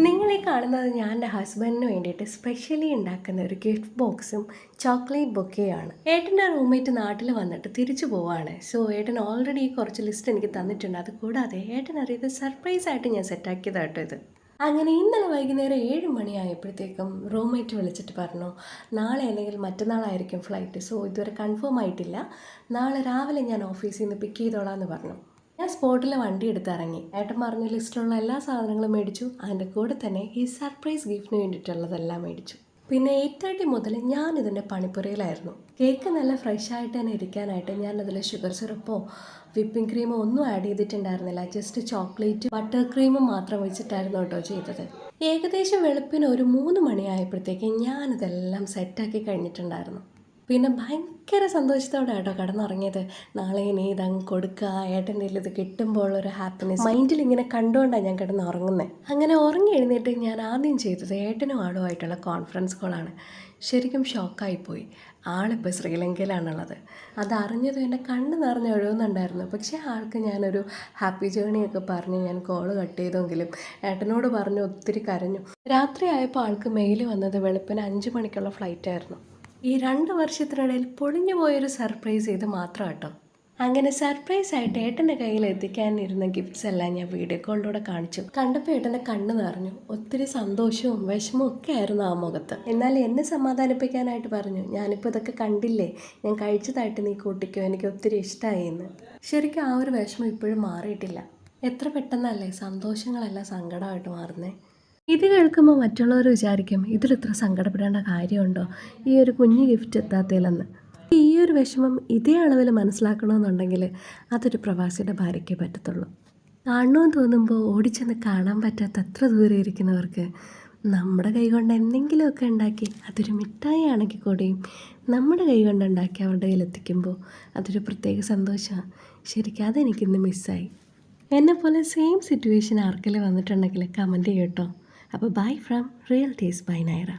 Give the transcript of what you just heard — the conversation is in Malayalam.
നിങ്ങൾ ഈ കാണുന്നത് ഞാൻ എൻ്റെ ഹസ്ബൻഡിന് വേണ്ടിയിട്ട് സ്പെഷ്യലി ഉണ്ടാക്കുന്ന ഒരു ഗിഫ്റ്റ് ബോക്സും ചോക്ലേറ്റ് ബൊക്കെയാണ്. ഏട്ടൻ്റെ റൂംമേറ്റ് നാട്ടിൽ വന്നിട്ട് തിരിച്ചു പോവാണ്. സോ ഏട്ടൻ ഓൾറെഡി കുറച്ച് ലിസ്റ്റ് എനിക്ക് തന്നിട്ടുണ്ട്. അത് കൂടാതെ ഏട്ടൻ അറിയത് സർപ്രൈസ് ആയിട്ട് ഞാൻ സെറ്റാക്കിയതാട്ടോ ഇത്. അങ്ങനെ ഇന്നലെ വൈകുന്നേരം 7 മണിയായപ്പോഴത്തേക്കും റൂംമേറ്റ് വിളിച്ചിട്ട് പറഞ്ഞു, നാളെ അല്ലെങ്കിൽ മറ്റന്നാളായിരിക്കും ഫ്ലൈറ്റ്. സോ ഇതുവരെ കൺഫേം ആയിട്ടില്ല, നാളെ രാവിലെ ഞാൻ ഓഫീസിൽ നിന്ന് പിക്ക് ചെയ്തോളാം എന്ന് പറഞ്ഞു. ഞാൻ സ്പോട്ടിൽ വണ്ടി എടുത്തിറങ്ങി. ഏട്ടൻ പറഞ്ഞ ലിസ്റ്റിലുള്ള എല്ലാ സാധനങ്ങളും മേടിച്ചു. അതിൻ്റെ കൂടെ തന്നെ ഈ സർപ്രൈസ് ഗിഫ്റ്റിന് വേണ്ടിയിട്ടുള്ളതെല്ലാം മേടിച്ചു. പിന്നെ 8:30 മുതൽ ഞാനിതിൻ്റെ പണിപ്പുരയിലായിരുന്നു. കേക്ക് നല്ല ഫ്രഷ് ആയിട്ട് തന്നെ ഇരിക്കാനായിട്ട് ഞാനതിൽ ഷുഗർ സിറപ്പോ വിപ്പിംഗ് ക്രീമോ ഒന്നും ആഡ് ചെയ്തിട്ടുണ്ടായിരുന്നില്ല. ജസ്റ്റ് ചോക്ലേറ്റ് ബട്ടർ ക്രീമും മാത്രം വെച്ചിട്ടായിരുന്നു കേട്ടോ ചെയ്തത്. ഏകദേശം വെളുപ്പിന് ഒരു 3 മണിയായപ്പോഴത്തേക്ക് ഞാനിതെല്ലാം സെറ്റാക്കി കഴിഞ്ഞിട്ടുണ്ടായിരുന്നു. പിന്നെ ഭയങ്കര സന്തോഷത്തോടെ കേട്ടോ കിടന്നുറങ്ങിയത്. നാളെ ഇനി ഇതങ്ങ് കൊടുക്കുക, ഏട്ടൻ്റെ ഇത് കിട്ടുമ്പോൾ ഒരു ഹാപ്പിനെസ് മൈൻഡിൽ ഇങ്ങനെ കണ്ടുകൊണ്ടാണ് ഞാൻ കിടന്നുറങ്ങുന്നത്. അങ്ങനെ ഉറങ്ങി എഴുന്നേറ്റ് ഞാൻ ആദ്യം ചെയ്തത് ഏട്ടനും ആളുമായിട്ടുള്ള കോൺഫറൻസ് കോളാണ്. ശരിക്കും ഷോക്കായിപ്പോയി. ആളിപ്പോൾ ശ്രീലങ്കയിലാണുള്ളത്. അതറിഞ്ഞതും എൻ്റെ കണ്ണ് നിറഞ്ഞ് ഒഴുകുന്നുണ്ടായിരുന്നു. പക്ഷേ ആൾക്ക് ഞാനൊരു ഹാപ്പി ജേണിയൊക്കെ പറഞ്ഞ് ഞാൻ കോള് കട്ട് ചെയ്തെങ്കിലും ഏട്ടനോട് പറഞ്ഞ് ഒത്തിരി കരഞ്ഞു. രാത്രി ആയപ്പോൾ ആൾക്ക് മെയിൽ വന്നത് വെളുപ്പിന് 5 മണിക്കുള്ള ഫ്ലൈറ്റായിരുന്നു. ഈ 2 വർഷത്തിനിടയിൽ പൊളിഞ്ഞു പോയൊരു സർപ്രൈസ് ഇത് മാത്രം കേട്ടോ. അങ്ങനെ സർപ്രൈസ് ആയിട്ട് ഏട്ടൻ്റെ കയ്യിൽ എത്തിക്കാനിരുന്ന ഗിഫ്റ്റ്സ് എല്ലാം ഞാൻ വീഡിയോ കോളിലൂടെ കാണിച്ചു. കണ്ടപ്പോൾ ഏട്ടൻ്റെ കണ്ണ് നിറഞ്ഞു. ഒത്തിരി സന്തോഷവും വിഷമവും ഒക്കെ ആയിരുന്നു ആ മുഖത്ത്. എന്നാൽ എന്നെ സമാധാനിപ്പിക്കാനായിട്ട് പറഞ്ഞു, ഞാനിപ്പോൾ ഇതൊക്കെ കണ്ടില്ലേ, ഞാൻ കഴിച്ചതായിട്ട് നീ കൂട്ടിക്കോ, എനിക്ക് ഒത്തിരി ഇഷ്ടമായി എന്ന്. ശരിക്കും ആ ഒരു വിഷമം ഇപ്പോഴും മാറിയിട്ടില്ല. എത്ര പെട്ടെന്നല്ലേ സന്തോഷങ്ങളെല്ലാം സങ്കടമായിട്ട് മാറുന്നേ. ഇത് കേൾക്കുമ്പോൾ മറ്റുള്ളവർ വിചാരിക്കും ഇതിലിത്ര സങ്കടപ്പെടേണ്ട കാര്യമുണ്ടോ ഈ ഒരു കുഞ്ഞു ഗിഫ്റ്റ് എത്താത്തതിലെന്ന്. ഈ ഒരു വിഷമം ഇതേ അളവിൽ മനസ്സിലാക്കണമെന്നുണ്ടെങ്കിൽ അതൊരു പ്രവാസിയുടെ ഭാര്യയ്ക്കേ പറ്റത്തുള്ളൂ. കാണണമെന്ന് തോന്നുമ്പോൾ ഓടിച്ചെന്ന് കാണാൻ പറ്റാത്ത അത്ര ദൂരെ ഇരിക്കുന്നവർക്ക് നമ്മുടെ കൈകൊണ്ട് എന്തെങ്കിലുമൊക്കെ ഉണ്ടാക്കി അതൊരു മിഠായി ആണെങ്കിൽ കൂടെയും നമ്മുടെ കൈകൊണ്ട് ഉണ്ടാക്കി അവരുടെ കയ്യിലെത്തിക്കുമ്പോൾ അതൊരു പ്രത്യേക സന്തോഷമാണ്. ശരിക്കും അതെനിക്കിന്ന് മിസ്സായി. എന്നെപ്പോലെ സെയിം സിറ്റുവേഷൻ ആർക്കെങ്കിലും വന്നിട്ടുണ്ടെങ്കിൽ കമൻറ്റ് ചെയ്യട്ടോ. അപ്പോൾ bye from real taste by Naira.